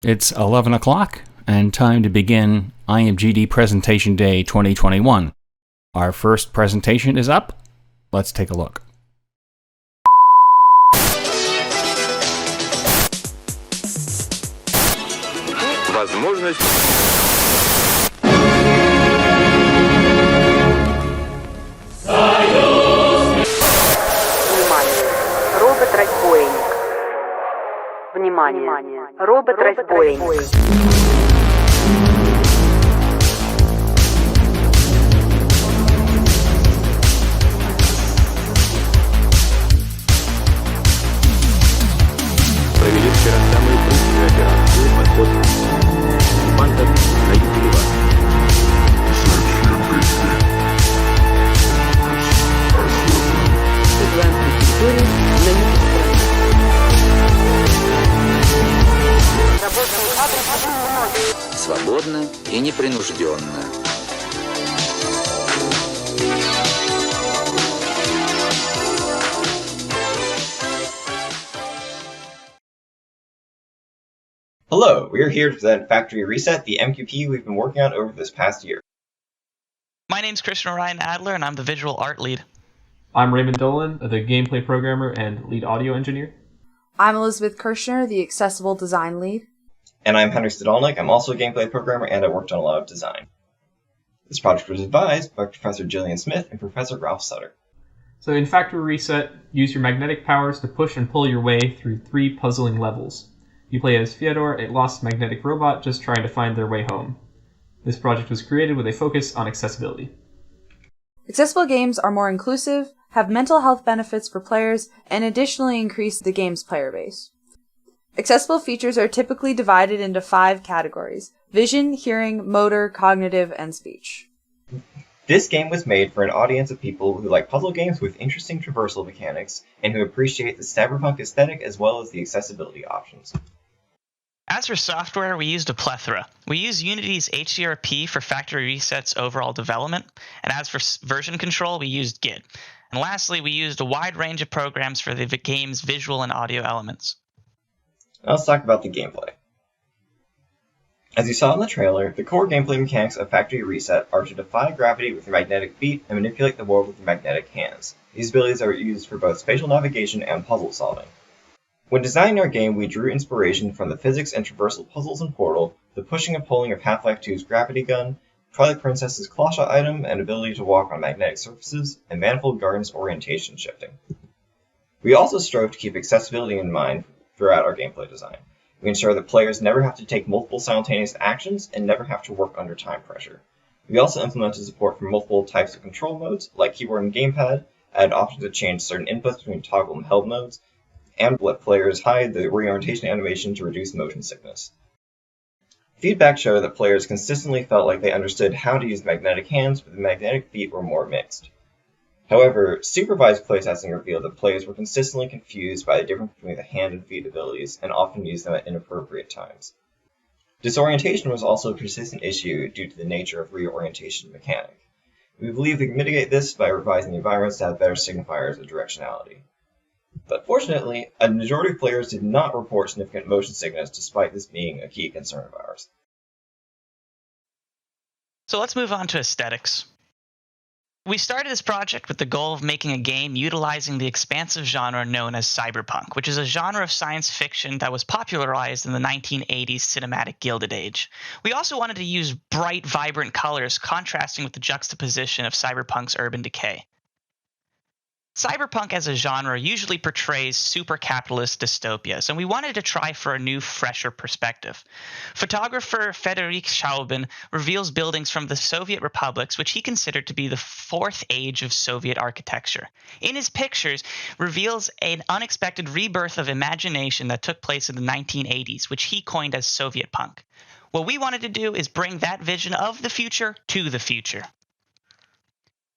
It's 11 o'clock and time to begin IMGD Presentation Day 2021. Our first presentation is up. Let's take a look. Возможность. Внимание! Робот-разбойник. Внимание! Робот-разбойник. Провели вчера самые крупные операции под оккупантов на юге Ливана. Территории на юге страны. Свободно и непринужденно. Hello, we are here to present Factory Reset, the MQP we've been working on over this past year. My name's Christian Ryan Adler, and I'm the visual art lead. I'm Raymond Dolan, the gameplay programmer and lead audio engineer. I'm Elizabeth Kirshner, the accessible design lead. And I'm Henry Stadolnik. I'm also a gameplay programmer, and I worked on a lot of design. This project was advised by Professor Gillian Smith and Professor Ralph Sutter. So in Factory Reset, use your magnetic powers to push and pull your way through 3 puzzling levels. You play as Fyodor, a lost magnetic robot just trying to find their way home. This project was created with a focus on accessibility. Accessible games are more inclusive, have mental health benefits for players, and additionally increase the game's player base. Accessible features are typically divided into 5 categories: vision, hearing, motor, cognitive, and speech. This game was made for an audience of people who like puzzle games with interesting traversal mechanics and who appreciate the cyberpunk aesthetic as well as the accessibility options. As for software, we used a plethora. We used Unity's HDRP for Factory Reset's overall development, and as for version control, we used Git. And lastly, we used a wide range of programs for the game's visual and audio elements. Now let's talk about the gameplay. As you saw in the trailer, the core gameplay mechanics of Factory Reset are to defy gravity with your magnetic feet and manipulate the world with your magnetic hands. These abilities are used for both spatial navigation and puzzle solving. When designing our game, we drew inspiration from the physics and traversal puzzles in Portal, the pushing and pulling of Half-Life 2's gravity gun, Twilight Princess's clawshot item and ability to walk on magnetic surfaces, and Manifold Garden's orientation shifting. We also strove to keep accessibility in mind throughout our gameplay design. We ensure that players never have to take multiple simultaneous actions and never have to work under time pressure. We also implemented support for multiple types of control modes, like keyboard and gamepad, added options to change certain inputs between toggle and held modes, and let players hide the reorientation animation to reduce motion sickness. Feedback showed that players consistently felt like they understood how to use magnetic hands, but the magnetic feet were more mixed. However, supervised playtesting revealed that players were consistently confused by the difference between the hand and feet abilities and often used them at inappropriate times. Disorientation was also a persistent issue due to the nature of reorientation mechanic. We believe we can mitigate this by revising the environments to have better signifiers of directionality. But fortunately, a majority of players did not report significant motion sickness despite this being a key concern of ours. So let's move on to aesthetics. We started this project with the goal of making a game utilizing the expansive genre known as cyberpunk, which is a genre of science fiction that was popularized in the 1980s cinematic Gilded Age. We also wanted to use bright, vibrant colors contrasting with the juxtaposition of cyberpunk's urban decay. Cyberpunk as a genre usually portrays super-capitalist dystopias, and we wanted to try for a new, fresher perspective. Photographer Frederic Schaubin reveals buildings from the Soviet republics, which he considered to be the fourth age of Soviet architecture. In his pictures, reveals an unexpected rebirth of imagination that took place in the 1980s, which he coined as Soviet punk. What we wanted to do is bring that vision of the future to the future.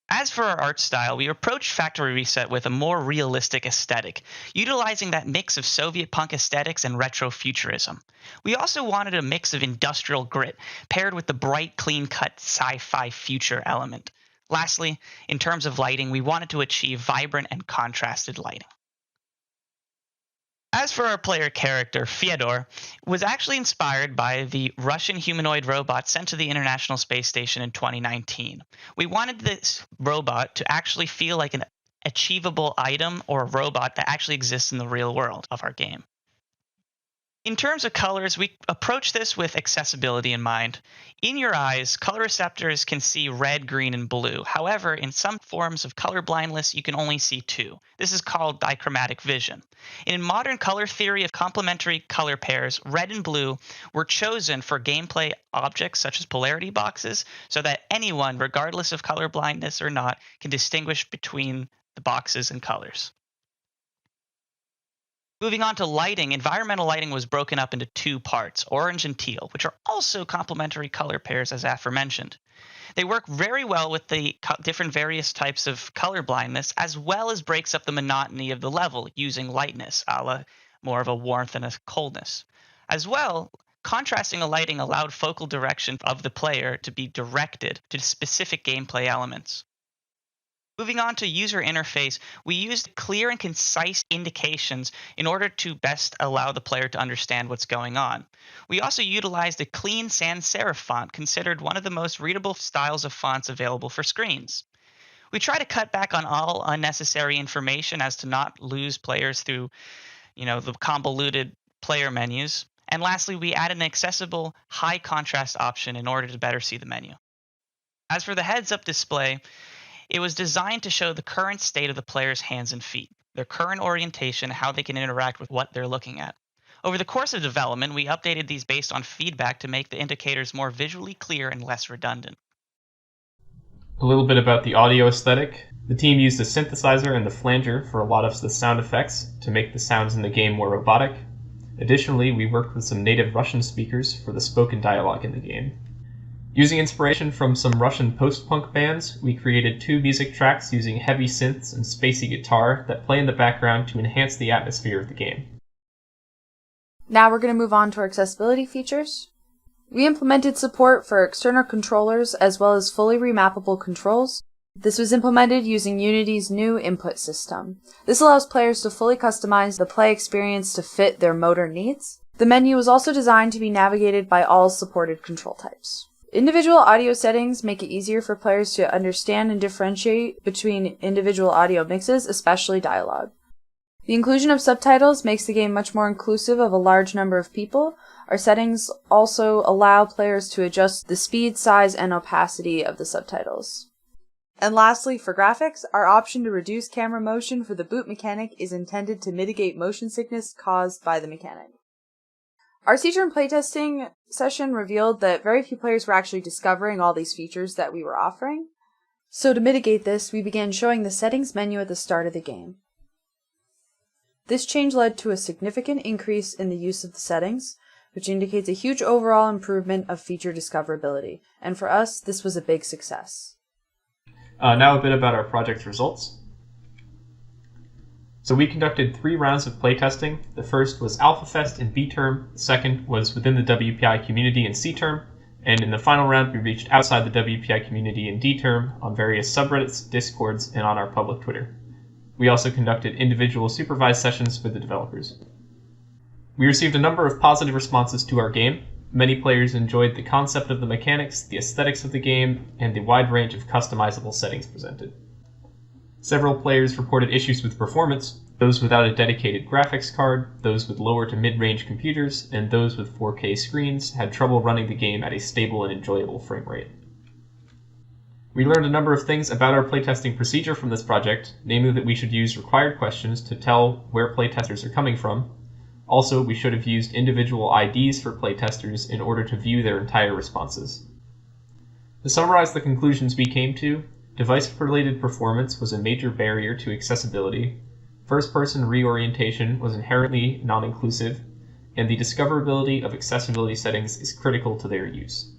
As for our art style, we approached Factory Reset with a more realistic aesthetic, utilizing that mix of Soviet punk aesthetics and retro-futurism. We also wanted a mix of industrial grit, paired with the bright, clean-cut sci-fi future element. Lastly, in terms of lighting, we wanted to achieve vibrant and contrasted lighting. As for our player character, Fyodor was actually inspired by the Russian humanoid robot sent to the International Space Station in 2019. We wanted this robot to actually feel like an achievable item or a robot that actually exists in the real world of our game. In terms of colors, we approach this with accessibility in mind. In your eyes, color receptors can see red, green, and blue. However, in some forms of color blindness, you can only see two. This is called dichromatic vision. In modern color theory of complementary color pairs, red and blue were chosen for gameplay objects such as polarity boxes, so that anyone, regardless of color blindness or not, can distinguish between the boxes and colors. Moving on to lighting, environmental lighting was broken up into two parts, orange and teal, which are also complementary color pairs as aforementioned. They work very well with the different various types of color blindness, as well as breaks up the monotony of the level using lightness, a la more of a warmth and a coldness. As well, contrasting the lighting allowed focal direction of the player to be directed to specific gameplay elements. Moving on to user interface, we used clear and concise indications in order to best allow the player to understand what's going on. We also utilized a clean sans serif font, considered one of the most readable styles of fonts available for screens. We try to cut back on all unnecessary information as to not lose players through, the convoluted player menus. And lastly, we added an accessible high contrast option in order to better see the menu. As for the heads-up display, it was designed to show the current state of the player's hands and feet, their current orientation, how they can interact with what they're looking at. Over the course of development, we updated these based on feedback to make the indicators more visually clear and less redundant. A little bit about the audio aesthetic. The team used a synthesizer and the flanger for a lot of the sound effects to make the sounds in the game more robotic. Additionally, we worked with some native Russian speakers for the spoken dialogue in the game. Using inspiration from some Russian post-punk bands, we created 2 music tracks using heavy synths and spacey guitar that play in the background to enhance the atmosphere of the game. Now we're going to move on to our accessibility features. We implemented support for external controllers as well as fully remappable controls. This was implemented using Unity's new input system. This allows players to fully customize the play experience to fit their motor needs. The menu was also designed to be navigated by all supported control types. Individual audio settings make it easier for players to understand and differentiate between individual audio mixes, especially dialogue. The inclusion of subtitles makes the game much more inclusive of a large number of people. Our settings also allow players to adjust the speed, size, and opacity of the subtitles. And lastly, for graphics, our option to reduce camera motion for the boot mechanic is intended to mitigate motion sickness caused by the mechanic. Our teacher and playtesting session revealed that very few players were actually discovering all these features that we were offering. So to mitigate this, we began showing the settings menu at the start of the game. This change led to a significant increase in the use of the settings, which indicates a huge overall improvement of feature discoverability. And for us, this was a big success. Now a bit about our project's results. So we conducted 3 rounds of playtesting. The first was Alpha Fest in B term, the second was within the WPI community in C term, and in the final round we reached outside the WPI community in D term on various subreddits, discords, and on our public Twitter. We also conducted individual supervised sessions with the developers. We received a number of positive responses to our game. Many players enjoyed the concept of the mechanics, the aesthetics of the game, and the wide range of customizable settings presented. Several players reported issues with performance, those without a dedicated graphics card, those with lower to mid-range computers, and those with 4K screens had trouble running the game at a stable and enjoyable frame rate. We learned a number of things about our playtesting procedure from this project, namely that we should use required questions to tell where playtesters are coming from. Also, we should have used individual IDs for playtesters in order to view their entire responses. To summarize the conclusions we came to, device-related performance was a major barrier to accessibility, first-person reorientation was inherently non-inclusive, and the discoverability of accessibility settings is critical to their use.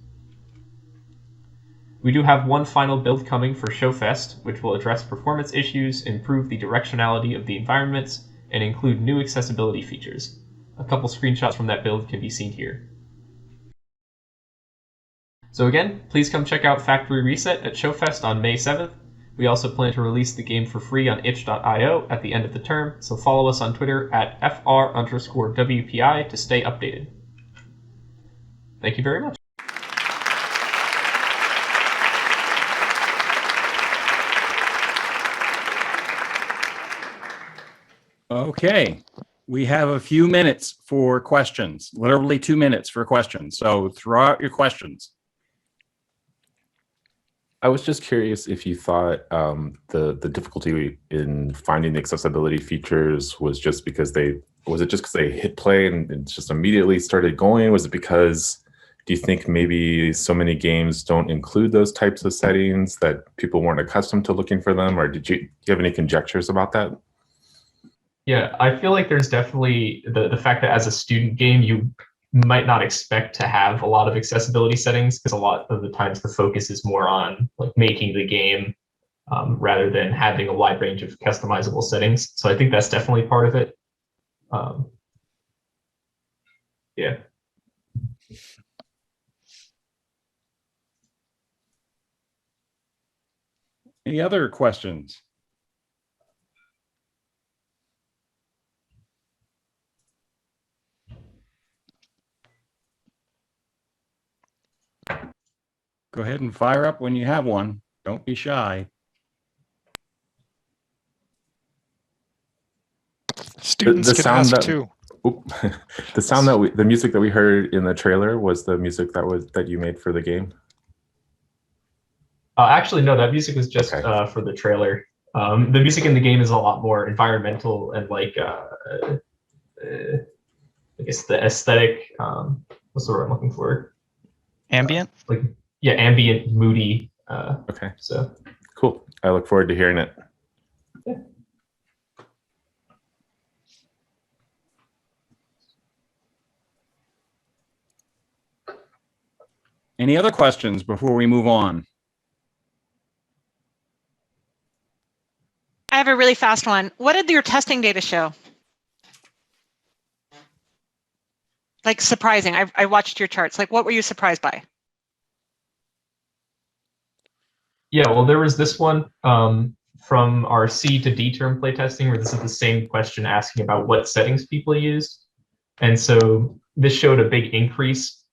We do have one final build coming for ShowFest, which will address performance issues, improve the directionality of the environments, and include new accessibility features. A couple screenshots from that build can be seen here. So again, please come check out Factory Reset at ShowFest on May 7th. We also plan to release the game for free on itch.io at the end of the term, so follow us on Twitter at FR_WPI to stay updated. Thank you very much. Okay, we have a few minutes for questions, literally 2 minutes for questions. So throw out your questions. I was just curious if you thought the difficulty in finding the accessibility features was just because they hit play and it just immediately started going? Was it because, do you think maybe so many games don't include those types of settings that people weren't accustomed to looking for them? Or do you have any conjectures about that? Yeah, I feel like there's definitely the fact that as a student game, you might not expect to have a lot of accessibility settings, because a lot of the times the focus is more on like making the game rather than having a wide range of customizable settings. So I think that's definitely part of it. Yeah. Any other questions? Go ahead and fire up when you have one. Don't be shy. Students can ask too. The music that we heard in the trailer was the music that you made for the game. Actually, no, that music was just for the trailer. The music in the game is a lot more environmental and like I guess the aesthetic. What's the word I'm looking for? Ambient. Ambient, moody. Okay. So cool. I look forward to hearing it. Yeah. Any other questions before we move on? I have a really fast one. What did your testing data show? Like surprising. I watched your charts. Like, what were you surprised by? Yeah, well, there was this one from our C to D term playtesting where this is the same question asking about what settings people used. And so this showed a big increase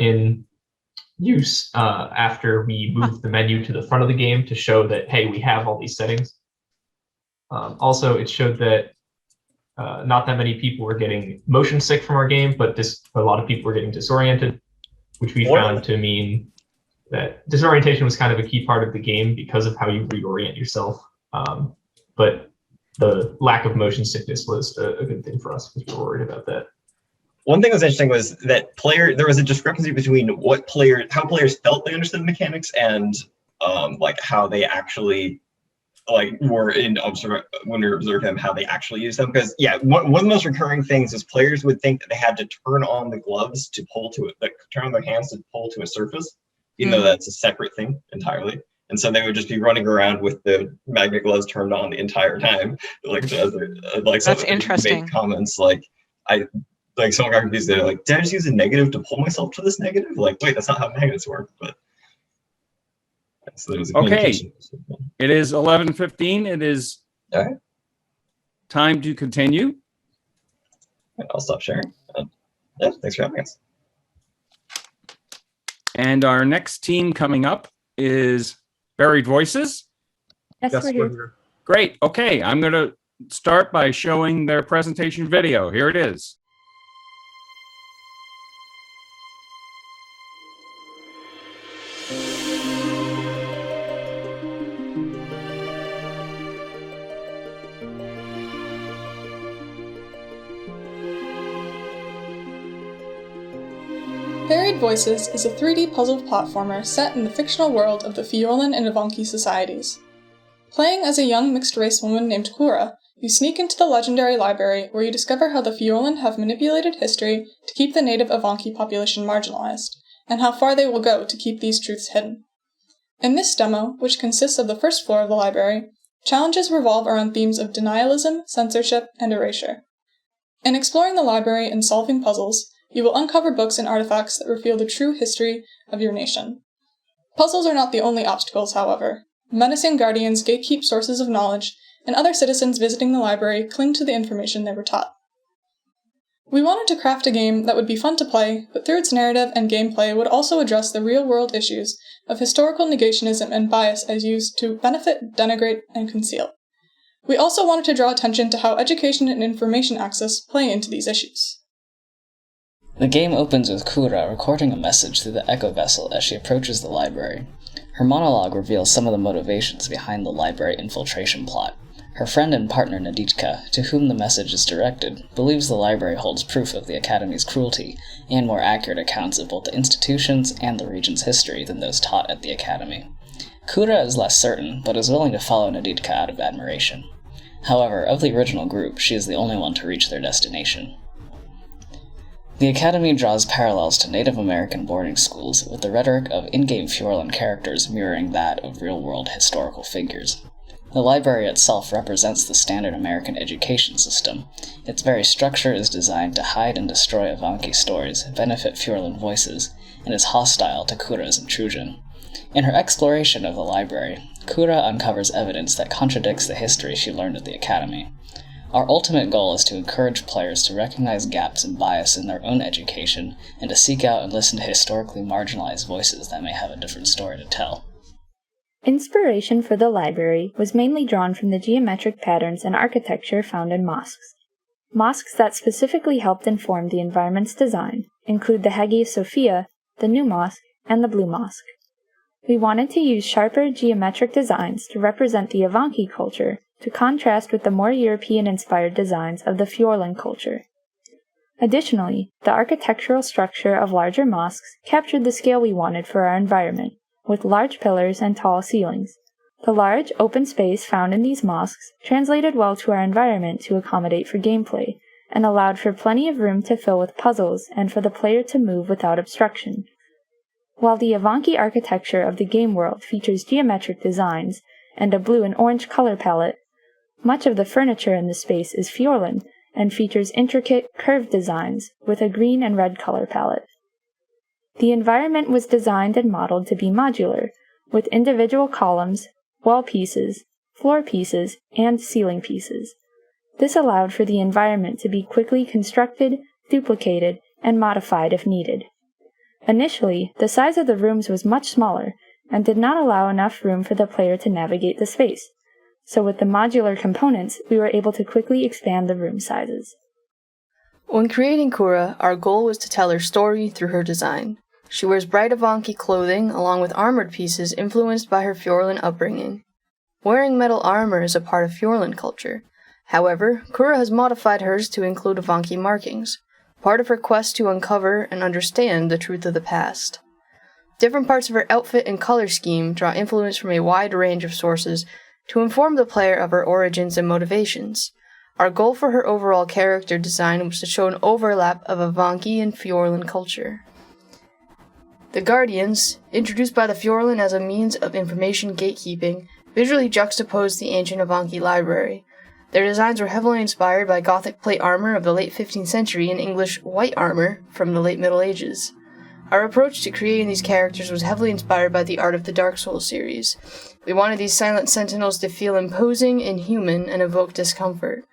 in use after we moved the menu to the front of the game to show that, hey, we have all these settings. Also, it showed that not that many people were getting motion sick from our game, but a lot of people were getting disoriented, which we found to mean that disorientation was kind of a key part of the game because of how you reorient yourself. But the lack of motion sickness was a good thing for us because we were worried about that. One thing that was interesting was that there was a discrepancy between how players felt they understood the mechanics and like how they actually were when we observed them, how they actually use them. Because one of the most recurring things is players would think that they had to turn on the gloves to pull to it, turn on their hands to pull to a surface, even though that's a separate thing entirely. And so they would just be running around with the magnet gloves turned on the entire time. That's interesting. Make comments someone got confused. They're like, did I just use a negative to pull myself to this negative? Like, wait, that's not how magnets work. But so there was a okay, it is 11:15. It is time to continue. I'll stop sharing. Thanks for having us. And our next team coming up is Buried Voices. Yes, we're here. Great. Okay, I'm going to start by showing their presentation video. Here it is. Buried Voices is a 3D puzzle platformer set in the fictional world of the Fiolan and Avanki societies. Playing as a young mixed-race woman named Kura, you sneak into the legendary library where you discover how the Fiolan have manipulated history to keep the native Avanki population marginalized, and how far they will go to keep these truths hidden. In this demo, which consists of the first floor of the library, challenges revolve around themes of denialism, censorship, and erasure. In exploring the library and solving puzzles, you will uncover books and artifacts that reveal the true history of your nation. Puzzles are not the only obstacles, however. menacing guardians gatekeep sources of knowledge, and other citizens visiting the library cling to the information they were taught. We wanted to craft a game that would be fun to play, but through its narrative and gameplay would also address the real-world issues of historical negationism and bias as used to benefit, denigrate, and conceal. We also wanted to draw attention to how education and information access play into these issues. The game opens with Kura recording a message through the echo vessel as she approaches the library. Her monologue reveals some of the motivations behind the library infiltration plot. Her friend and partner Nadichka, to whom the message is directed, believes the library holds proof of the Academy's cruelty and more accurate accounts of both the institutions and the region's history than those taught at the Academy. Kura is less certain, but is willing to follow Nadichka out of admiration. However, of the original group, she is the only one to reach their destination. The Academy draws parallels to Native American boarding schools, with the rhetoric of in-game Fjorlan characters mirroring that of real-world historical figures. The library itself represents the standard American education system. Its very structure is designed to hide and destroy Avanki stories, benefit Fjorlan voices, and is hostile to Kura's intrusion. In her exploration of the library, Kura uncovers evidence that contradicts the history she learned at the Academy. Our ultimate goal is to encourage players to recognize gaps and bias in their own education and to seek out and listen to historically marginalized voices that may have a different story to tell. Inspiration for the library was mainly drawn from the geometric patterns and architecture found in mosques. Mosques that specifically helped inform the environment's design include the Hagia Sophia, the New Mosque, and the Blue Mosque. We wanted to use sharper geometric designs to represent the Avanki culture to contrast with the more European-inspired designs of the Fjorlan culture. Additionally, the architectural structure of larger mosques captured the scale we wanted for our environment, with large pillars and tall ceilings. The large, open space found in these mosques translated well to our environment to accommodate for gameplay, and allowed for plenty of room to fill with puzzles and for the player to move without obstruction. While the Avanki architecture of the game world features geometric designs and a blue and orange color palette, much of the furniture in the space is Fjorlan and features intricate, curved designs with a green and red color palette. The environment was designed and modeled to be modular, with individual columns, wall pieces, floor pieces, and ceiling pieces. This allowed for the environment to be quickly constructed, duplicated, and modified if needed. Initially, the size of the rooms was much smaller and did not allow enough room for the player to navigate the space, so with the modular components, we were able to quickly expand the room sizes. When creating Kura, our goal was to tell her story through her design. She wears bright Avanki clothing along with armored pieces influenced by her Fjorlan upbringing. Wearing metal armor is a part of Fjorlan culture. However, Kura has modified hers to include Avanki markings, part of her quest to uncover and understand the truth of the past. Different parts of her outfit and color scheme draw influence from a wide range of sources to inform the player of her origins and motivations. Our goal for her overall character design was to show an overlap of Avanki and Fjorlan culture. The Guardians, introduced by the Fjorlan as a means of information gatekeeping, visually juxtaposed the ancient Avanki library. Their designs were heavily inspired by Gothic plate armor of the late 15th century and English white armor from the late Middle Ages. Our approach to creating these characters was heavily inspired by the art of the Dark Souls series. We wanted these silent sentinels to feel imposing and human and evoke discomfort.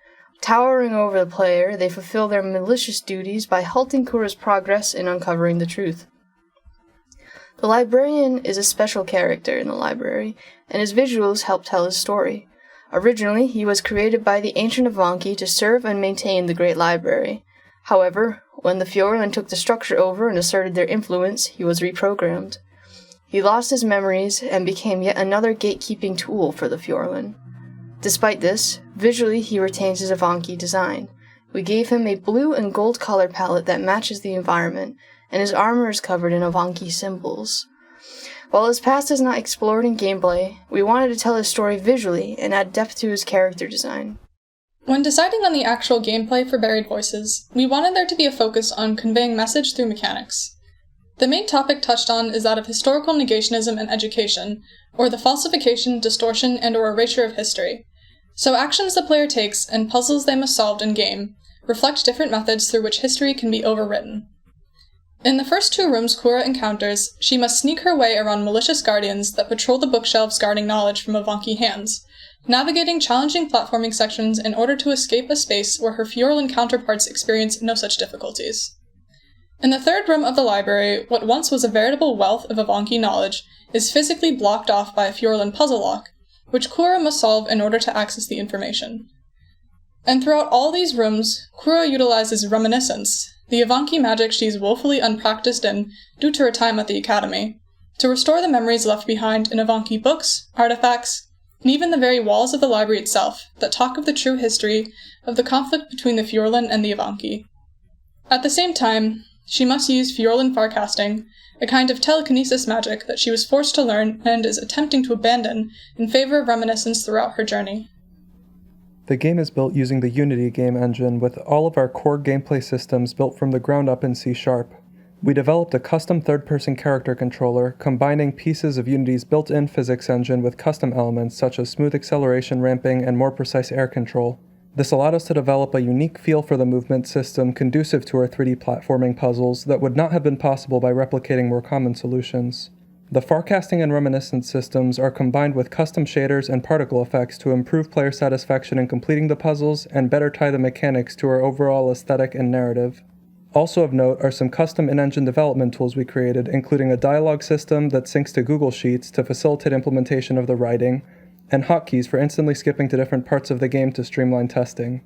Towering over the player, they fulfill their malicious duties by halting Kura's progress in uncovering the truth. The librarian is a special character in the library, and his visuals help tell his story. Originally, he was created by the ancient Avanki to serve and maintain the Great Library. However, when the Fjorlan took the structure over and asserted their influence, he was reprogrammed. He lost his memories and became yet another gatekeeping tool for the Fjorlan. Despite this, visually he retains his Avanki design. We gave him a blue and gold color palette that matches the environment, and his armor is covered in Avanki symbols. While his past is not explored in gameplay, we wanted to tell his story visually and add depth to his character design. When deciding on the actual gameplay for Buried Voices, we wanted there to be a focus on conveying message through mechanics. The main topic touched on is that of historical negationism and education, or the falsification, distortion, and/or erasure of history. So actions the player takes and puzzles they must solve in-game reflect different methods through which history can be overwritten. In the first two rooms Kura encounters, she must sneak her way around malicious guardians that patrol the bookshelves guarding knowledge from Avanki hands, navigating challenging platforming sections in order to escape a space where her Fjorlin counterparts experience no such difficulties. In the third room of the library, what once was a veritable wealth of Avanki knowledge is physically blocked off by a Fjorlin puzzle lock, which Kura must solve in order to access the information. And throughout all these rooms, Kura utilizes reminiscence, the Avanki magic she's woefully unpracticed in due to her time at the Academy, to restore the memories left behind in Avanki books, artifacts, and even the very walls of the library itself that talk of the true history of the conflict between the Fjorlin and the Avanki. At the same time, she must use Fjorlin farcasting, a kind of telekinesis magic that she was forced to learn and is attempting to abandon in favor of reminiscence throughout her journey. The game is built using the Unity game engine with all of our core gameplay systems built from the ground up in C#. We developed a custom third-person character controller, combining pieces of Unity's built-in physics engine with custom elements such as smooth acceleration ramping and more precise air control. This allowed us to develop a unique feel for the movement system conducive to our 3D platforming puzzles that would not have been possible by replicating more common solutions. The farcasting and reminiscence systems are combined with custom shaders and particle effects to improve player satisfaction in completing the puzzles and better tie the mechanics to our overall aesthetic and narrative. Also of note are some custom in-engine development tools we created, including a dialogue system that syncs to Google Sheets to facilitate implementation of the writing, and hotkeys for instantly skipping to different parts of the game to streamline testing.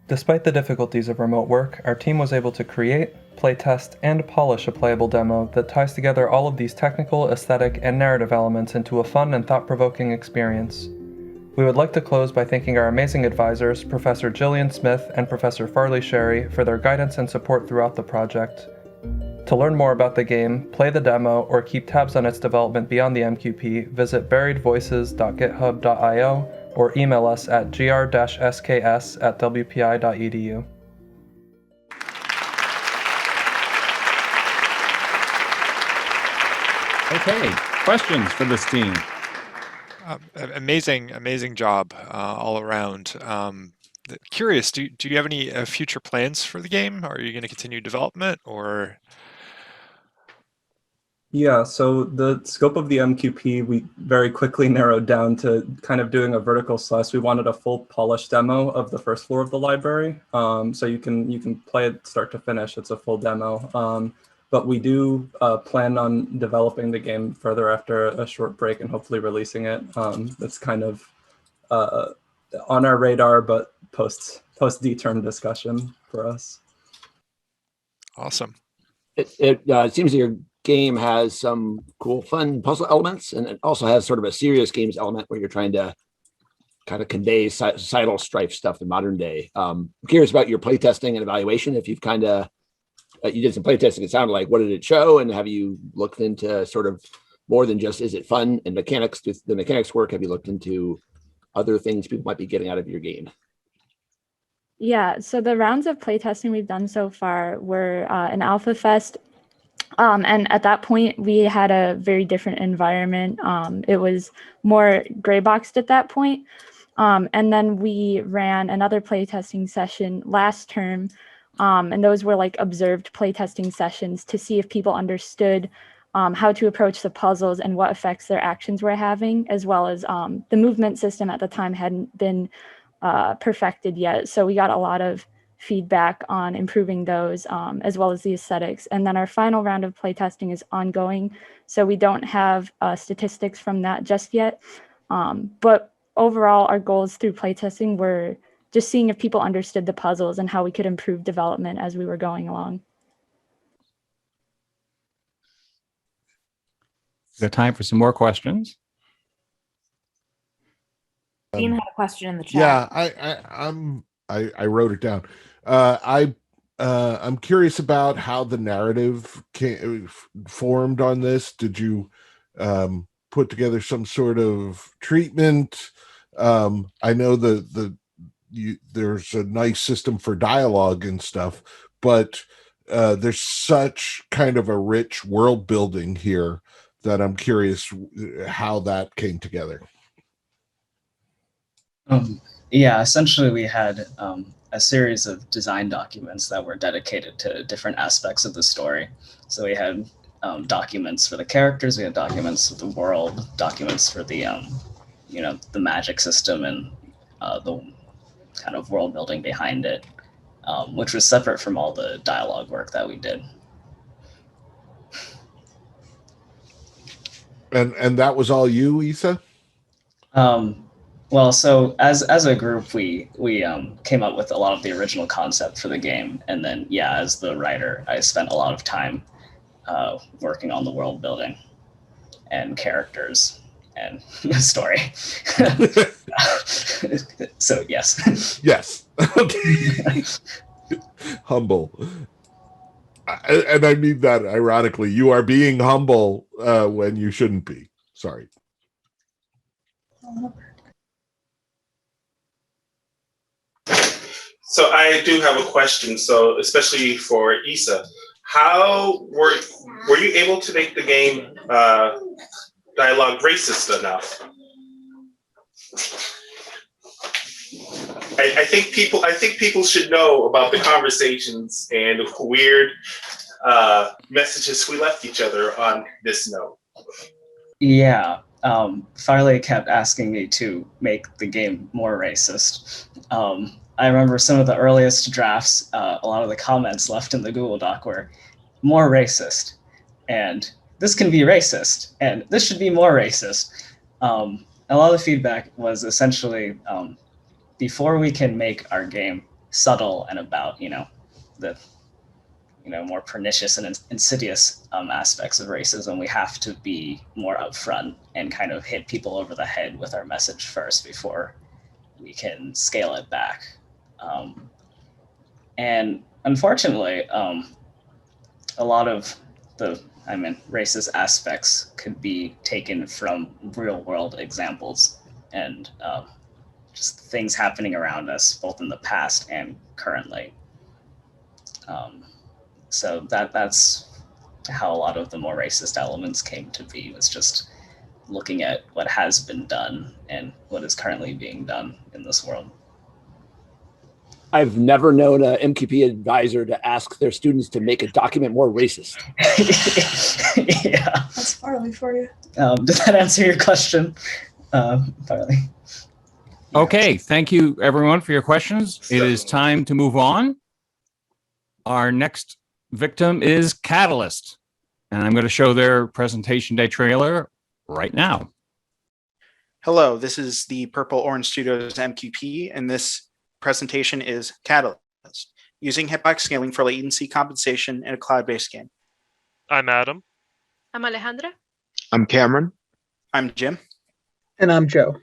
Despite the difficulties of remote work, our team was able to create, playtest, and polish a playable demo that ties together all of these technical, aesthetic, and narrative elements into a fun and thought-provoking experience. We would like to close by thanking our amazing advisors, Professor Gillian Smith and Professor Farley Sherry, for their guidance and support throughout the project. To learn more about the game, play the demo, or keep tabs on its development beyond the MQP, visit buriedvoices.github.io or email us at gr-sks@wpi.edu. Okay, questions for this team? Amazing job all around. Curious, do you have any future plans for the game? Are you going to continue development or? Yeah, so the scope of the MQP we very quickly narrowed down to kind of doing a vertical slice. We wanted a full polished demo of the first floor of the library, so you can play it start to finish. It's a full demo, but we do plan on developing the game further after a short break and hopefully releasing it. That's kind of on our radar, but post D-term discussion for us. Awesome. It seems that your game has some cool, fun puzzle elements, and it also has sort of a serious games element where you're trying to kind of convey societal strife stuff in modern day. I'm curious about your playtesting and evaluation. If you've kind of you did some playtesting, it sounded like, what did it show, and have you looked into sort of more than just is it fun and mechanics? Do the mechanics work? Have you looked into other things people might be getting out of your game? Yeah, so the rounds of playtesting we've done so far were an alpha fest. And at that point, we had a very different environment. It was more gray boxed at that point. And then we ran another playtesting session last term. And those were like observed playtesting sessions to see if people understood how to approach the puzzles and what effects their actions were having, as well as the movement system at the time hadn't been perfected yet. So we got a lot of feedback on improving those, as well as the aesthetics. And then our final round of playtesting is ongoing, so we don't have statistics from that just yet. But overall, our goals through playtesting were just seeing if people understood the puzzles and how we could improve development as we were going along. Is there time for some more questions? Dean had a question in the chat. Yeah, I wrote it down. I'm curious about how the narrative formed on this. Did you put together some sort of treatment? I know there's a nice system for dialogue and stuff, but there's such kind of a rich world building here that I'm curious how that came together. Yeah, essentially we had a series of design documents that were dedicated to different aspects of the story. So we had documents for the characters, we had documents for the world, documents for the the magic system and the kind of world building behind it, which was separate from all the dialogue work that we did. And that was all you, Issa? Well, so as a group, we came up with a lot of the original concept for the game, and then as the writer, I spent a lot of time working on the world building and characters and the story. So yes. Yes. Okay. Humble. And I mean that ironically. You are being humble when you shouldn't be. Sorry. So I do have a question. So especially for Issa, how were you able to make the game dialogue racist enough? I think people should know about the conversations and weird messages we left each other on this note. Yeah. Farley kept asking me to make the game more racist. I remember some of the earliest drafts, a lot of the comments left in the Google Doc were more racist, and this can be racist, and this should be more racist. A lot of the feedback was essentially, before we can make our game subtle and about, the more pernicious and insidious aspects of racism, we have to be more upfront and kind of hit people over the head with our message first before we can scale it back. And unfortunately, a lot of the racist aspects could be taken from real world examples and just things happening around us, both in the past and currently. So that's how a lot of the more racist elements came to be, was just looking at what has been done and what is currently being done in this world. I've never known an MQP advisor to ask their students to make a document more racist. Yeah. That's Farley for you. Does that answer your question, Farley? Okay, thank you everyone for your questions. It is time to move on. Our next victim is Catalyst, and I'm going to show their presentation day trailer right now. Hello, this is the Purple Orange Studios MQP, and this presentation is Catalyst, using hitbox scaling for latency compensation in a cloud-based game. I'm Adam. I'm Alejandra. I'm Cameron. I'm Jim. And I'm Joe.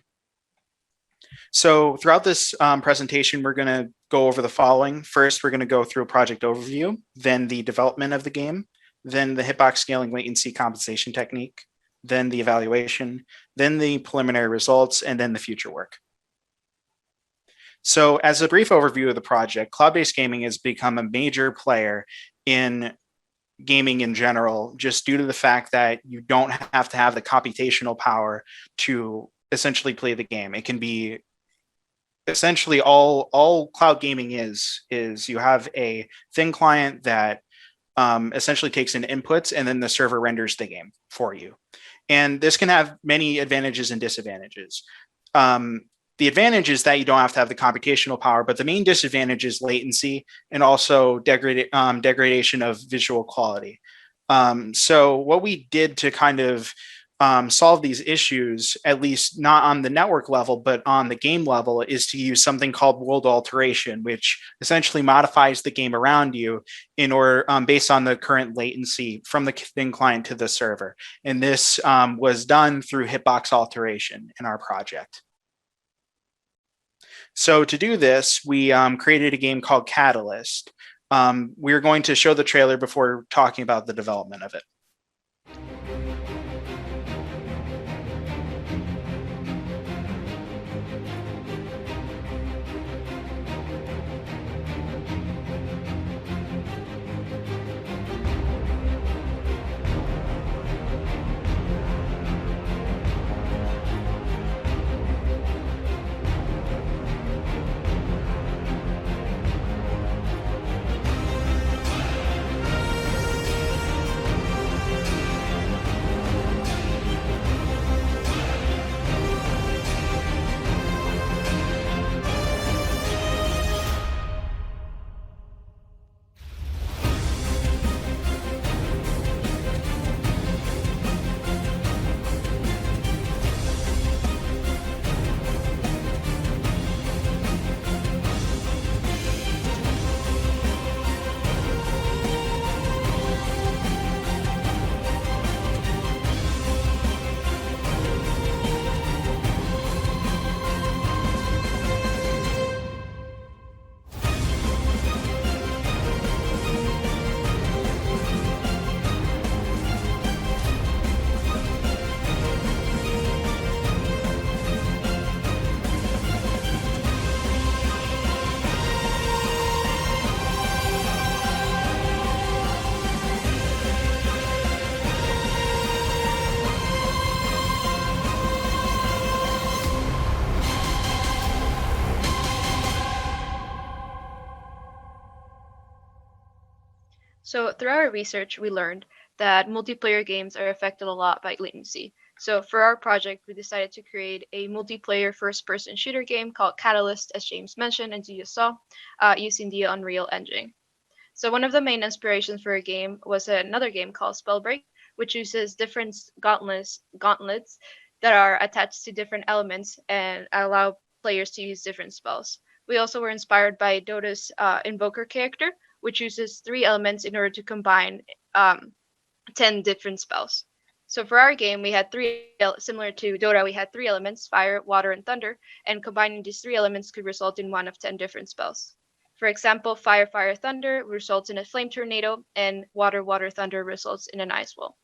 So throughout this presentation, we're going to go over the following. First, we're going to go through a project overview, then the development of the game, then the hitbox scaling latency compensation technique, then the evaluation, then the preliminary results, and then the future work. So as a brief overview of the project, cloud-based gaming has become a major player in gaming in general, just due to the fact that you don't have to have the computational power to essentially play the game. It can be essentially all cloud gaming is you have a thin client that essentially takes in inputs and then the server renders the game for you. And this can have many advantages and disadvantages. The advantage is that you don't have to have the computational power, but the main disadvantage is latency and also degradation of visual quality. So what we did to kind of solve these issues, at least not on the network level, but on the game level, is to use something called world alteration, which essentially modifies the game around you in order based on the current latency from the thin client to the server. And this was done through hitbox alteration in our project. So to do this, we created a game called Catalyst. We're going to show the trailer before talking about the development of it. So through our research, we learned that multiplayer games are affected a lot by latency. So for our project, we decided to create a multiplayer first-person shooter game called Catalyst, as James mentioned and you just saw, using the Unreal Engine. So one of the main inspirations for a game was another game called Spellbreak, which uses different gauntlets that are attached to different elements and allow players to use different spells. We also were inspired by Dota's Invoker character, which uses 3 elements in order to combine 10 different spells. So for our game, we had similar to Dota, we had 3 elements, fire, water, and thunder, and combining these 3 elements could result in one of 10 different spells. For example, fire, fire, thunder results in a flame tornado, and water, water, thunder results in an ice wall.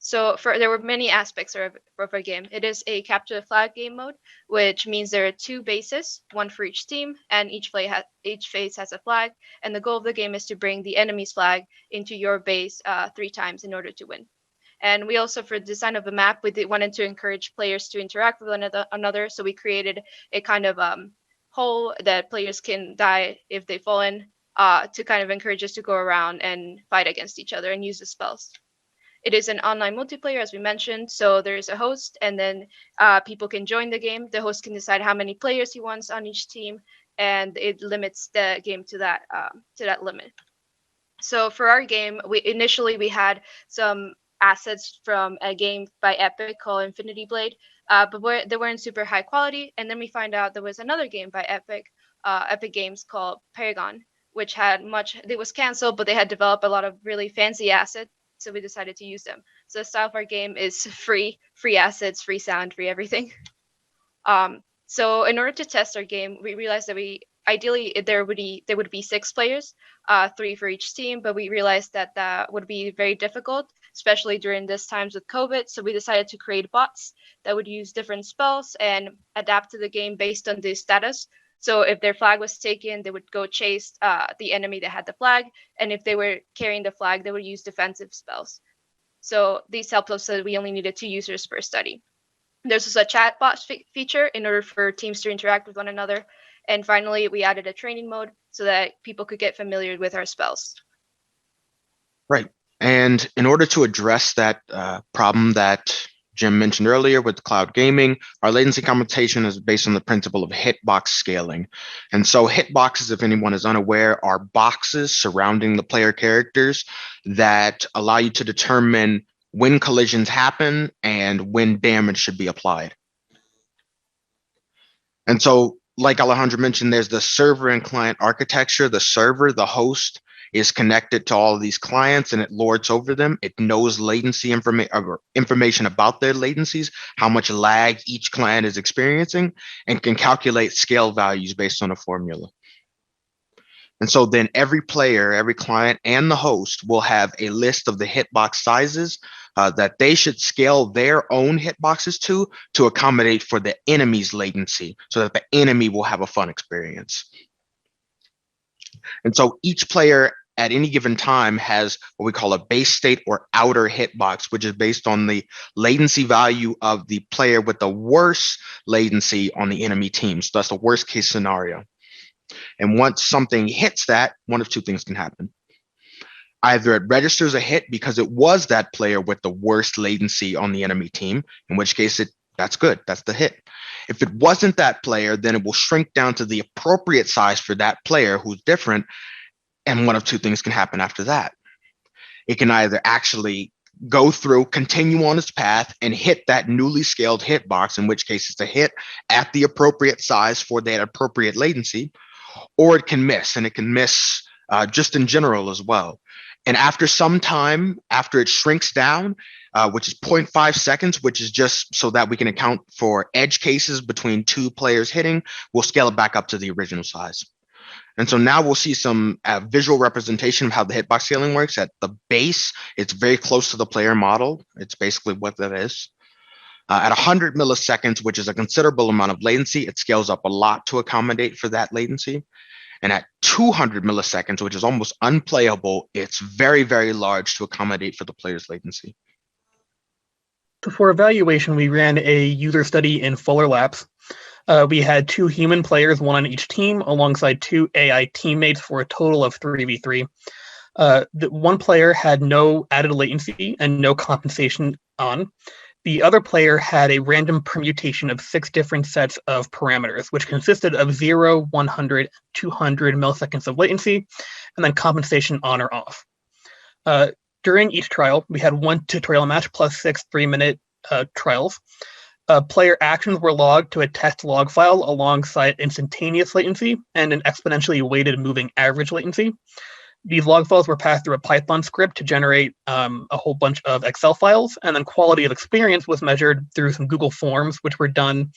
So there were many aspects of our game. It is a capture the flag game mode, which means there are 2 bases, one for each team, and each phase has a flag. And the goal of the game is to bring the enemy's flag into your base 3 times in order to win. And we also, for the design of the map, we wanted to encourage players to interact with one another. So we created a kind of hole that players can die if they fall in, to kind of encourage us to go around and fight against each other and use the spells. It is an online multiplayer, as we mentioned, so there's a host, and then people can join the game. The host can decide how many players he wants on each team, and it limits the game to that limit. So for our game, we had some assets from a game by Epic called Infinity Blade, but they weren't super high quality. And then we find out there was another game by Epic Games called Paragon, which it was canceled, but they had developed a lot of really fancy assets, so we decided to use them. So the style of our game is free assets, free sound, free everything. So in order to test our game, we realized that ideally there would be 6 players, 3 for each team, but we realized that would be very difficult, especially during this times with COVID. So we decided to create bots that would use different spells and adapt to the game based on the status. So if their flag was taken, they would go chase the enemy that had the flag, and if they were carrying the flag, they would use defensive spells. So these helped us so that we only needed 2 users per study. There's also a chat bot feature in order for teams to interact with one another. And finally, we added a training mode so that people could get familiar with our spells. Right. And in order to address that problem that Jim mentioned earlier with cloud gaming, our latency computation is based on the principle of hitbox scaling. And so hitboxes, if anyone is unaware, are boxes surrounding the player characters that allow you to determine when collisions happen and when damage should be applied. And so, like Alejandro mentioned, there's the server and client architecture. The server, the host, is connected to all of these clients and it lords over them. It knows latency information about their latencies, how much lag each client is experiencing, and can calculate scale values based on a formula. And so then every player, every client, and the host will have a list of the hitbox sizes that they should scale their own hitboxes to accommodate for the enemy's latency so that the enemy will have a fun experience. And so each player at any given time has what we call a base state or outer hitbox, which is based on the latency value of the player with the worst latency on the enemy team. So that's the worst case scenario. And once something hits that, one of 2 things can happen. Either it registers a hit because it was that player with the worst latency on the enemy team, in which case that's good, that's the hit. If it wasn't that player, then it will shrink down to the appropriate size for that player who's different, and one of 2 things can happen after that. It can either actually go through, continue on its path, and hit that newly scaled hitbox, in which case it's a hit at the appropriate size for that appropriate latency, or it can miss, and it can miss just in general as well. And after some time, after it shrinks down, which is 0.5 seconds, which is just so that we can account for edge cases between 2 players hitting, we'll scale it back up to the original size. And so now we'll see some visual representation of how the hitbox scaling works. At the base, it's very close to the player model. It's basically what that is. At 100 milliseconds, which is a considerable amount of latency, it scales up a lot to accommodate for that latency. And at 200 milliseconds, which is almost unplayable, it's very, very large to accommodate for the player's latency. So for evaluation, we ran a user study in Fuller Labs. We had 2 human players, 1 on each team, alongside 2 AI teammates for a total of 3v3. The one player had no added latency and no compensation on. The other player had a random permutation of 6 different sets of parameters, which consisted of 0, 100, 200 milliseconds of latency, and then compensation on or off. During each trial, we had 1 tutorial match plus 6 3-minute trials. Player actions were logged to a test log file alongside instantaneous latency and an exponentially weighted moving average latency. These log files were passed through a Python script to generate a whole bunch of Excel files, and then quality of experience was measured through some Google Forms, which were done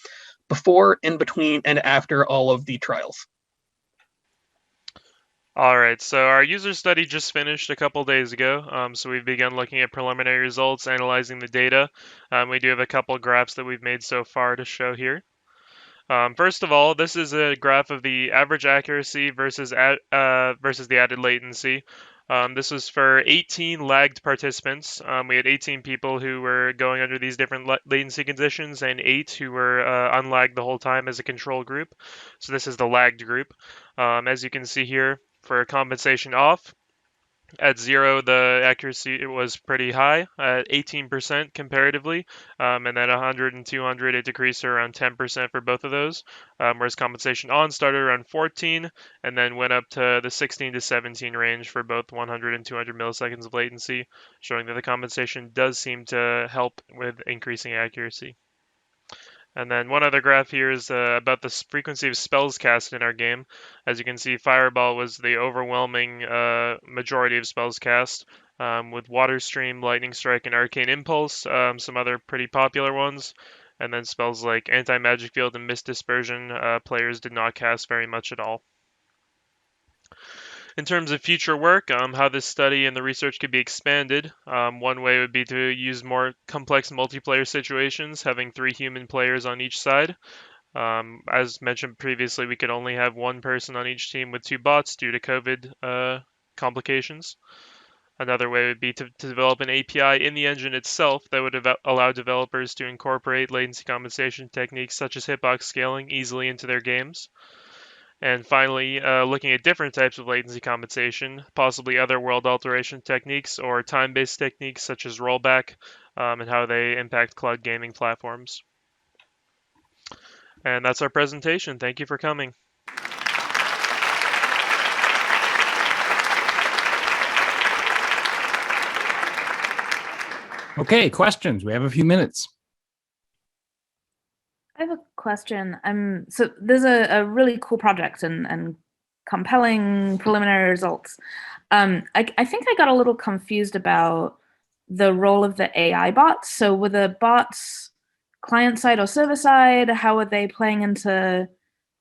before, in between, and after all of the trials. All right, so our user study just finished a couple days ago. So we've begun looking at preliminary results, analyzing the data. We do have a couple graphs that we've made so far to show here. First of all, this is a graph of the average accuracy versus the added latency. This was for 18 lagged participants. We had 18 people who were going under these different latency conditions and 8 who were unlagged the whole time as a control group. So this is the lagged group. As you can see here, for compensation off, at 0, the accuracy was pretty high, at 18% comparatively, and then 100 and 200, it decreased to around 10% for both of those, whereas compensation on started around 14, and then went up to the 16 to 17 range for both 100 and 200 milliseconds of latency, showing that the compensation does seem to help with increasing accuracy. And then one other graph here is about the frequency of spells cast in our game. As you can see, Fireball was the overwhelming majority of spells cast, with Water Stream, Lightning Strike, and Arcane Impulse, some other pretty popular ones. And then spells like Anti-Magic Field and Mist Dispersion, players did not cast very much at all. In terms of future work, how this study and the research could be expanded, one way would be to use more complex multiplayer situations, having 3 human players on each side. As mentioned previously, we could only have 1 person on each team with 2 bots due to COVID complications. Another way would be to develop an API in the engine itself that would allow developers to incorporate latency compensation techniques such as hitbox scaling easily into their games. And finally, looking at different types of latency compensation, possibly other world alteration techniques or time-based techniques such as rollback, and how they impact cloud gaming platforms. And that's our presentation. Thank you for coming. Okay, questions. We have a few minutes. I have a question. So there's a really cool project and compelling preliminary results. I think I got a little confused about the role of the AI bots. So were the bots client side or server side? How are they playing into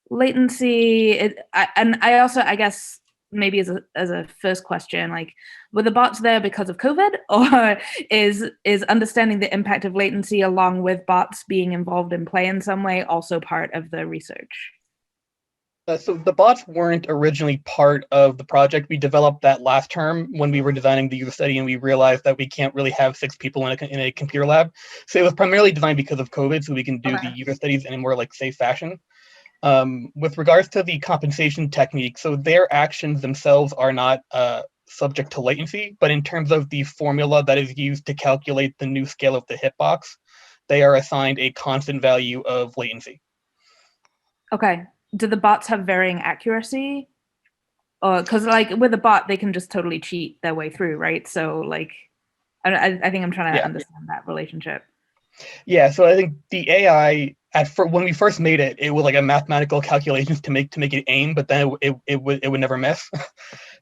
latency? And I also, I guess, maybe as a first question, like, were the bots there because of COVID, or is understanding the impact of latency along with bots being involved in play in some way also part of the research? So the bots weren't originally part of the project. We developed that last term when we were designing the user study, and we realized that we can't really have 6 people in a computer lab. So it was primarily designed because of COVID, so we can do the user studies in a more safe fashion. With regards to the compensation technique, so their actions themselves are not subject to latency, but in terms of the formula that is used to calculate the new scale of the hitbox, they are assigned a constant value of latency. Okay. Do the bots have varying accuracy? Because with a bot, they can just totally cheat their way through, right? So I think I'm trying to understand that relationship. Yeah, so I think the AI when we first made it, it was like a mathematical calculations to make it aim, but then it would never miss.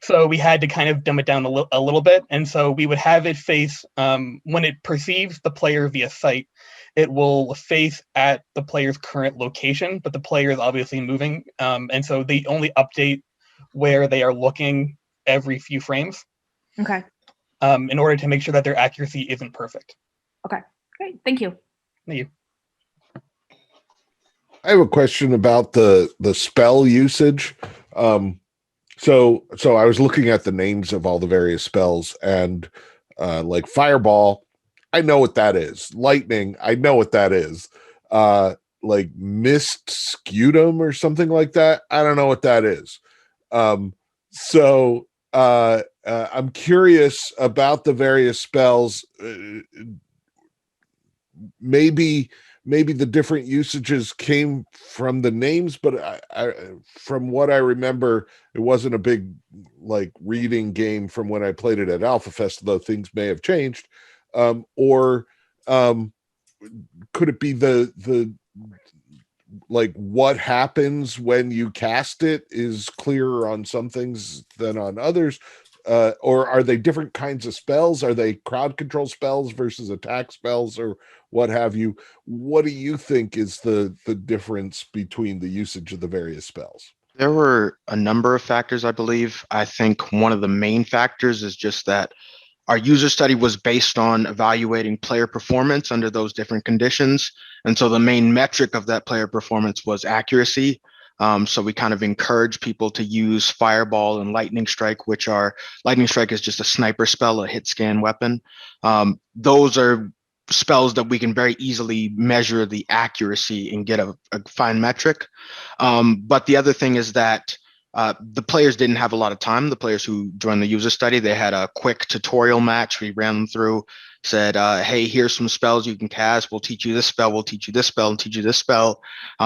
So we had to kind of dumb it down a little bit, and so we would have it face when it perceives the player via sight, it will face at the player's current location, but the player is obviously moving, and so they only update where they are looking every few frames. Okay. In order to make sure that their accuracy isn't perfect. Okay, great. Thank you. Thank you. I have a question about the spell usage. So I was looking at the names of all the various spells, and like Fireball, I know what that is. Lightning, I know what that is. Like Mist Scutum or something like that, I don't know what that is. So I'm curious about the various spells. Maybe the different usages came from the names, but I from what I remember, it wasn't a big like reading game from when I played it at Alpha Fest, though things may have changed. Or could it be the like what happens when you cast it is clearer on some things than on others? Or are they different kinds of spells? Are they crowd control spells versus attack spells, or what have you? What do you think is the difference between the usage of the various spells? There were a number of factors, I believe. I think one of the main factors is just that our user study was based on evaluating player performance under those different conditions. And so the main metric of that player performance was accuracy. So we kind of encourage people to use Fireball and Lightning Strike, which are Lightning Strike is just a sniper spell, a hit scan weapon. Those are spells that we can very easily measure the accuracy and get a fine metric. But the other thing is that the players didn't have a lot of time. The players who joined the user study, they had a quick tutorial match. We ran them through, said, hey, here's some spells you can cast. We'll teach you this spell. We'll teach you this spell and teach you this spell.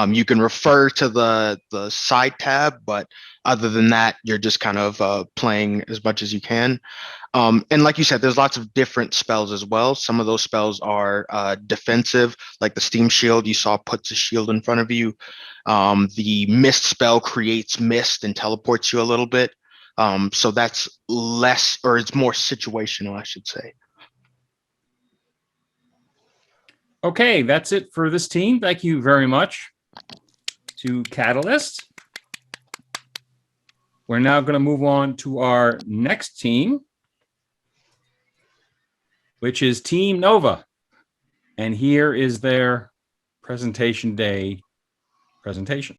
You can refer to the side tab, but other than that, you're just kind of playing as much as you can. And like you said, there's lots of different spells as well. Some of those spells are defensive, like the Steam Shield you saw puts a shield in front of you. The Mist spell creates mist and teleports you a little bit. So that's less, or it's more situational, I should say. Okay, that's it for this team. Thank you very much to Catalyst. We're now going to move on to our next team, which is Team Nova. And here is their presentation day presentation.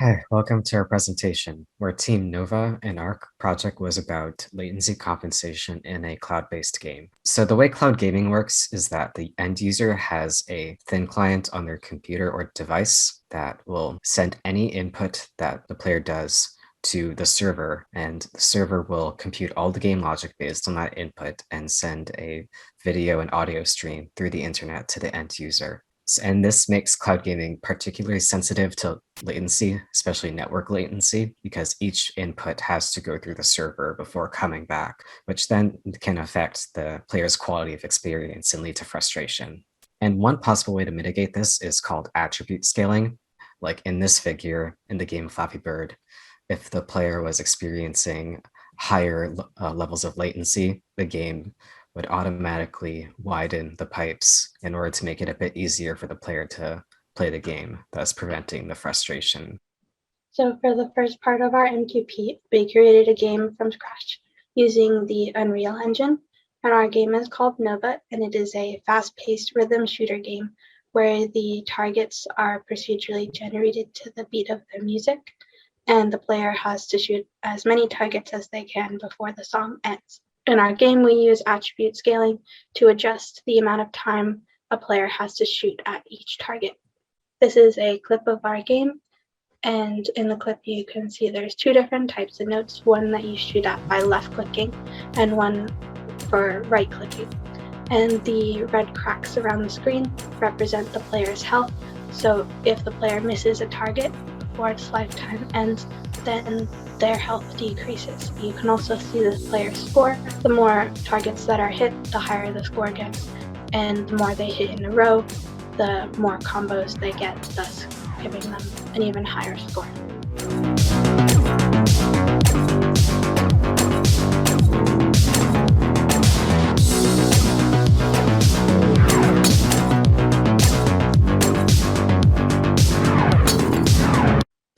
Hi, welcome to our presentation. We're Team Nova, and our project was about latency compensation in a cloud-based game. So the way cloud gaming works is that the end user has a thin client on their computer or device that will send any input that the player does to the server, and the server will compute all the game logic based on that input and send a video and audio stream through the internet to the end user. And this makes cloud gaming particularly sensitive to latency, especially network latency, because each input has to go through the server before coming back, which then can affect the player's quality of experience and lead to frustration. And one possible way to mitigate this is called attribute scaling. Like in this figure in the game Flappy Bird, if the player was experiencing higher levels of latency, the game would automatically widen the pipes in order to make it a bit easier for the player to play the game, thus preventing the frustration. So for the first part of our MQP, we created a game from scratch using the Unreal Engine, and our game is called Nova, and it is a fast-paced rhythm shooter game where the targets are procedurally generated to the beat of their music, and the player has to shoot as many targets as they can before the song ends. In our game, we use attribute scaling to adjust the amount of time a player has to shoot at each target. This is a clip of our game, and in the clip you can see there's two different types of notes, one that you shoot at by left-clicking and one for right-clicking. And the red cracks around the screen represent the player's health, so if the player misses a target before its lifetime ends, then their health decreases. You can also see the player's score. The more targets that are hit, the higher the score gets, and the more they hit in a row, the more combos they get, thus giving them an even higher score.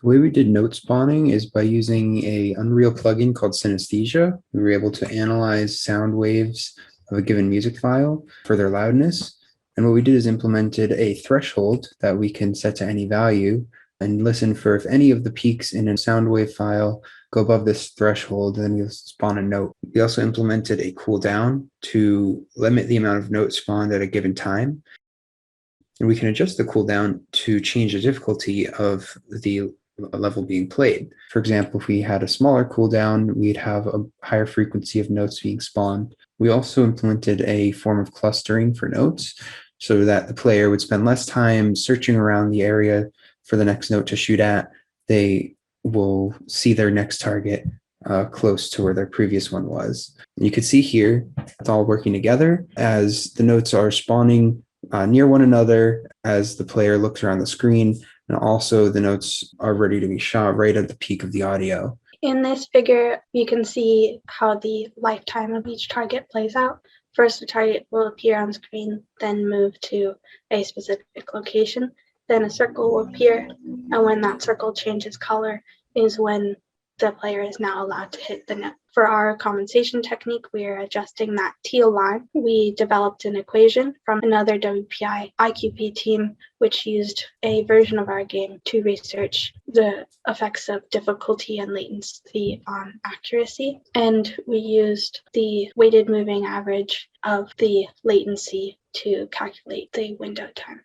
The way we did note spawning is by using a Unreal plugin called Synesthesia. We were able to analyze sound waves of a given music file for their loudness. And what we did is implemented a threshold that we can set to any value and listen for if any of the peaks in a sound wave file go above this threshold, then we'll spawn a note. We also implemented a cooldown to limit the amount of notes spawned at a given time. And we can adjust the cooldown to change the difficulty of the a level being played. For example, if we had a smaller cooldown, we'd have a higher frequency of notes being spawned. We also implemented a form of clustering for notes so that the player would spend less time searching around the area for the next note to shoot at. They will see their next target close to where their previous one was. You can see here, it's all working together as the notes are spawning near one another as the player looks around the screen, and also the notes are ready to be shot right at the peak of the audio. In this figure, you can see how the lifetime of each target plays out. First, the target will appear on screen, then move to a specific location. Then a circle will appear, and when that circle changes color is when the player is now allowed to hit the note. For our compensation technique, we are adjusting that teal line. We developed an equation from another WPI IQP team, which used a version of our game to research the effects of difficulty and latency on accuracy. And we used the weighted moving average of the latency to calculate the window time.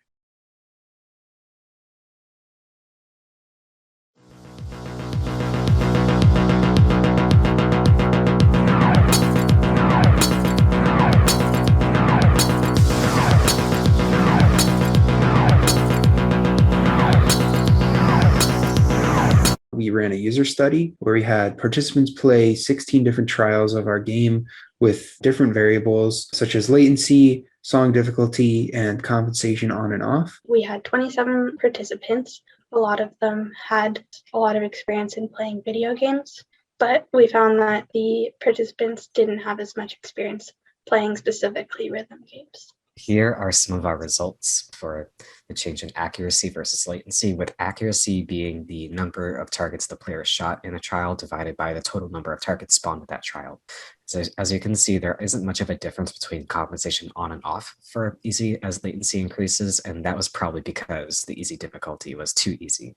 We ran a user study where we had participants play 16 different trials of our game with different variables such as latency, song difficulty, and compensation on and off. We had 27 participants. A lot of them had a lot of experience in playing video games, but we found that the participants didn't have as much experience playing specifically rhythm games. Here are some of our results for the change in accuracy versus latency, with accuracy being the number of targets the player shot in a trial divided by the total number of targets spawned with that trial. So as you can see, there isn't much of a difference between compensation on and off for easy as latency increases, and that was probably because the easy difficulty was too easy.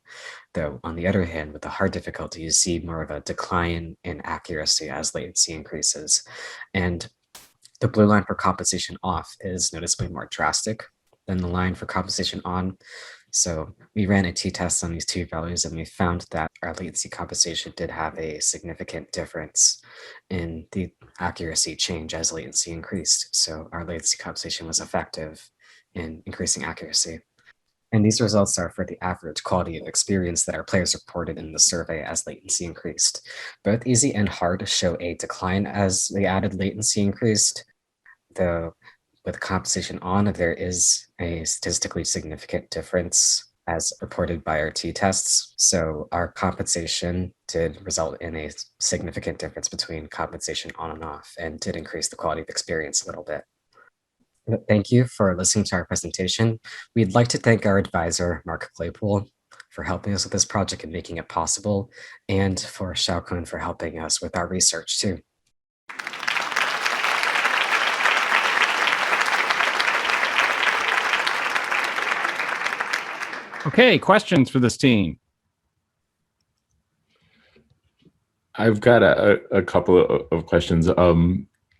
Though on the other hand, with the hard difficulty, you see more of a decline in accuracy as latency increases. And the blue line for compensation off is noticeably more drastic than the line for compensation on. So we ran a t-test on these two values and we found that our latency compensation did have a significant difference in the accuracy change as latency increased. So our latency compensation was effective in increasing accuracy. And these results are for the average quality of experience that our players reported in the survey as latency increased. Both easy and hard show a decline as the added latency increased, though with compensation on, there is a statistically significant difference as reported by our t-tests. So our compensation did result in a significant difference between compensation on and off and did increase the quality of experience a little bit. Thank you for listening to our presentation. We'd like to thank our advisor, Mark Claypool, for helping us with this project and making it possible, and for Xiaokun for helping us with our research too. Okay, questions for this team? I've got a couple of questions.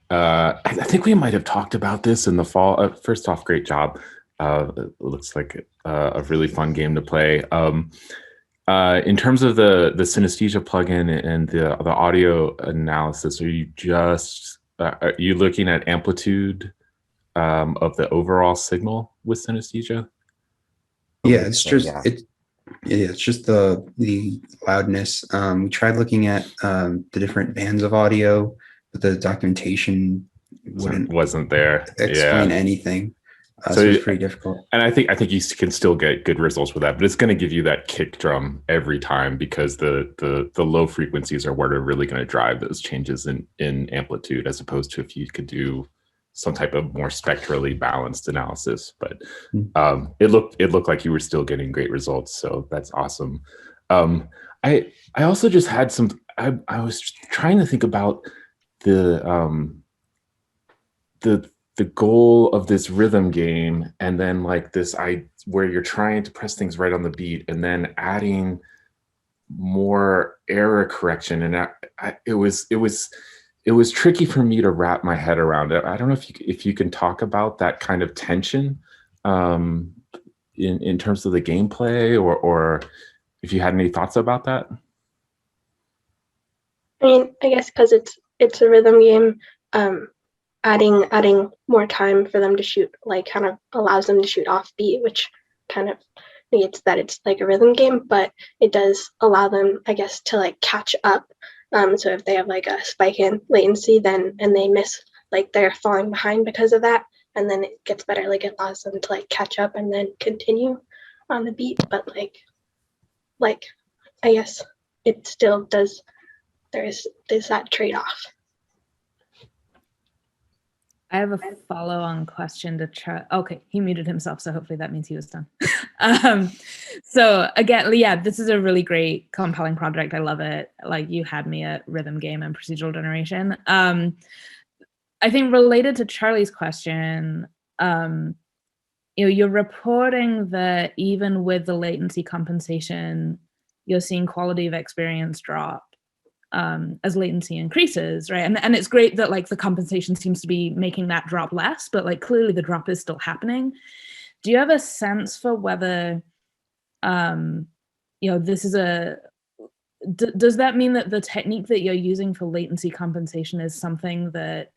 I think we might have talked about this in the fall. First off, great job. It looks like a really fun game to play. In terms of the synesthesia plugin and the audio analysis, are you looking at amplitude of the overall signal with synesthesia? Yeah, it's just it's just the loudness. We tried looking at the different bands of audio, but the documentation wasn't there. Explain anything. So it's pretty difficult. And I think you can still get good results with that, but it's going to give you that kick drum every time because the low frequencies are what are really going to drive those changes in amplitude, as opposed to if you could do some type of more spectrally balanced analysis. But it looked like you were still getting great results, so that's awesome. I also just had some. I was trying to think about the goal of this rhythm game, and then like this where you're trying to press things right on the beat, and then adding more error correction, and it was tricky for me to wrap my head around it. I don't know if you can talk about that kind of tension in terms of the gameplay, or if you had any thoughts about that. I mean, I guess because it's a rhythm game, adding more time for them to shoot like kind of allows them to shoot off beat, which kind of negates that it's like a rhythm game, but it does allow them, I guess, to like catch up. So if they have like a spike in latency, then and they miss, like they're falling behind because of that, and then it gets better. Like it allows them to like catch up and then continue on the beat. But like I guess it still does. There's that trade off. I have a follow-on question to try. Okay, he muted himself, so hopefully that means he was done. So again, yeah, this is a really great, compelling project. I love it. Like you had me at rhythm game and procedural generation. I think related to Charlie's question, you're reporting that even with the latency compensation, you're seeing quality of experience drop as latency increases, right? And it's great that like the compensation seems to be making that drop less, but like clearly the drop is still happening. Do you have a sense for whether, this is does that mean that the technique that you're using for latency compensation is something that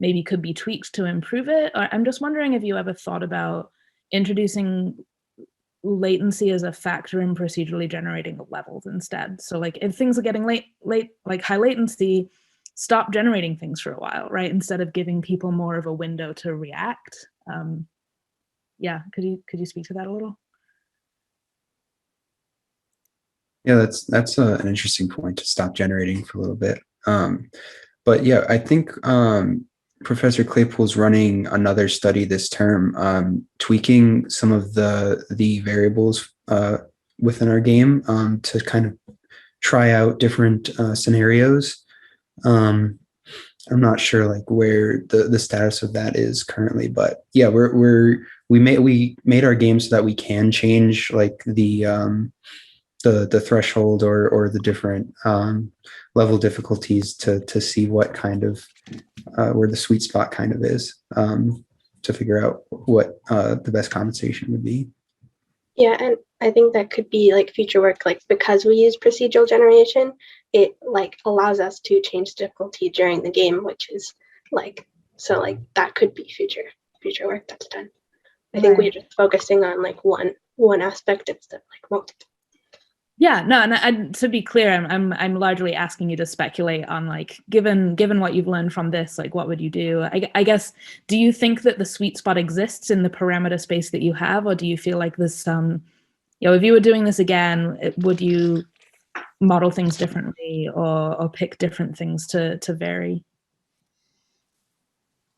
maybe could be tweaked to improve it? Or I'm just wondering if you ever thought about introducing latency as a factor in procedurally generating the levels instead. So like if things are getting late, like high latency, stop generating things for a while, right? Instead of giving people more of a window to react. Yeah, could you speak to that a little? Yeah, that's an interesting point, to stop generating for a little bit. But yeah, I think Professor Claypool's running another study this term, tweaking some of the variables within our game to kind of try out different scenarios. I'm not sure like where the status of that is currently, but yeah, we made our game so that we can change like the threshold or the different level difficulties to see what kind of where the sweet spot kind of is, to figure out what the best compensation would be. Yeah, and I think that could be like future work, like because we use procedural generation, it like allows us to change difficulty during the game, which is like, so like that could be future work that's done. I think we're just focusing on like one aspect instead of like multiple. Yeah, no, and to be clear, I'm largely asking you to speculate on like, given what you've learned from this, like what would you do? I guess, do you think that the sweet spot exists in the parameter space that you have, or do you feel like there's some, if you were doing this again, would you model things differently or pick different things to vary?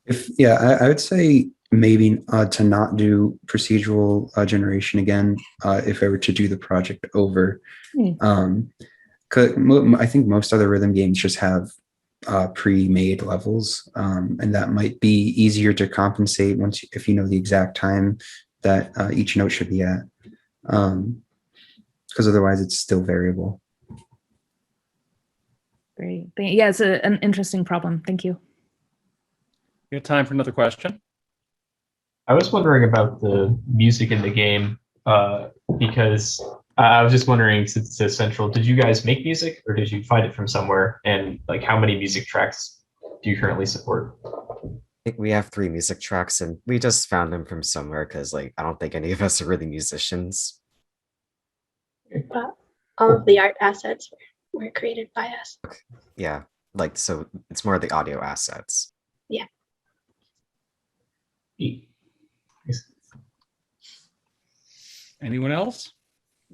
I would say maybe to not do procedural generation again if I were to do the project over. I think most other rhythm games just have pre-made levels, and that might be easier to compensate if you know the exact time that each note should be at, because otherwise it's still variable. Great. Yeah, it's an interesting problem. Thank you. You have time for another question? I was wondering about the music in the game, because I was just wondering, since it's so central, did you guys make music or did you find it from somewhere? And like, how many music tracks do you currently support? I think we have 3 music tracks and we just found them from somewhere because like I don't think any of us are really musicians. But all of the art assets were created by us. Yeah, like so it's more the audio assets. Yeah. Anyone else?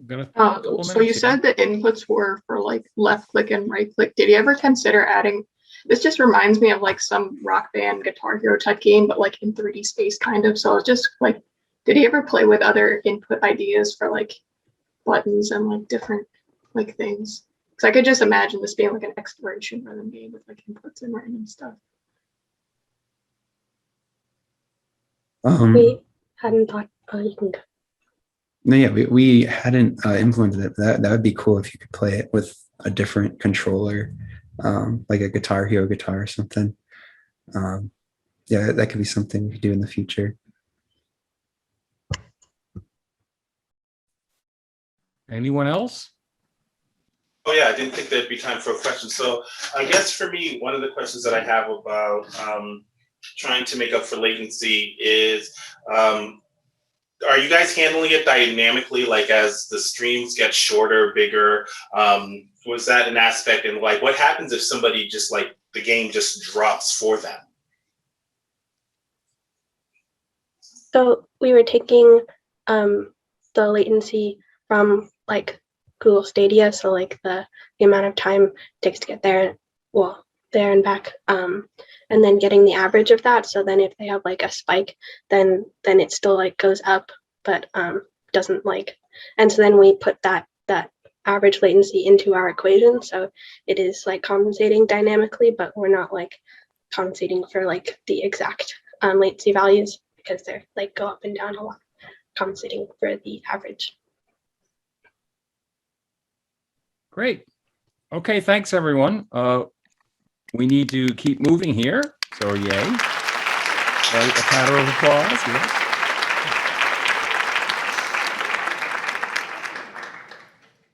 So you said the inputs were for like left click and right click. Did you ever consider adding? This just reminds me of like some Rock Band Guitar Hero type game, but like in 3D space kind of. So it's just like, did you ever play with other input ideas for like buttons and like different like things? Because I could just imagine this being like an exploration rhythm game with like inputs and random stuff. We hadn't thought. Oh, you can go. No, yeah, we hadn't implemented it. That would be cool if you could play it with a different controller, like a Guitar Hero guitar or something. Yeah, that could be something we could do in the future. Anyone else? Oh yeah, I didn't think there'd be time for a question. So I guess for me, one of the questions that I have about trying to make up for latency is, are you guys handling it dynamically, like as the streams get shorter, bigger? Was that an aspect? And like, what happens if somebody just like the game just drops for them? So we were taking the latency from like Google Stadia, so like the amount of time it takes to get there, well, there and back, and then getting the average of that. So then if they have like a spike, then it still like goes up, but doesn't like, and so then we put that average latency into our equation. So it is like compensating dynamically, but we're not like compensating for like the exact latency values because they're like go up and down a lot, compensating for the average. Great. Okay, thanks everyone. We need to keep moving here. So yay. Right, a patter of applause. Yes.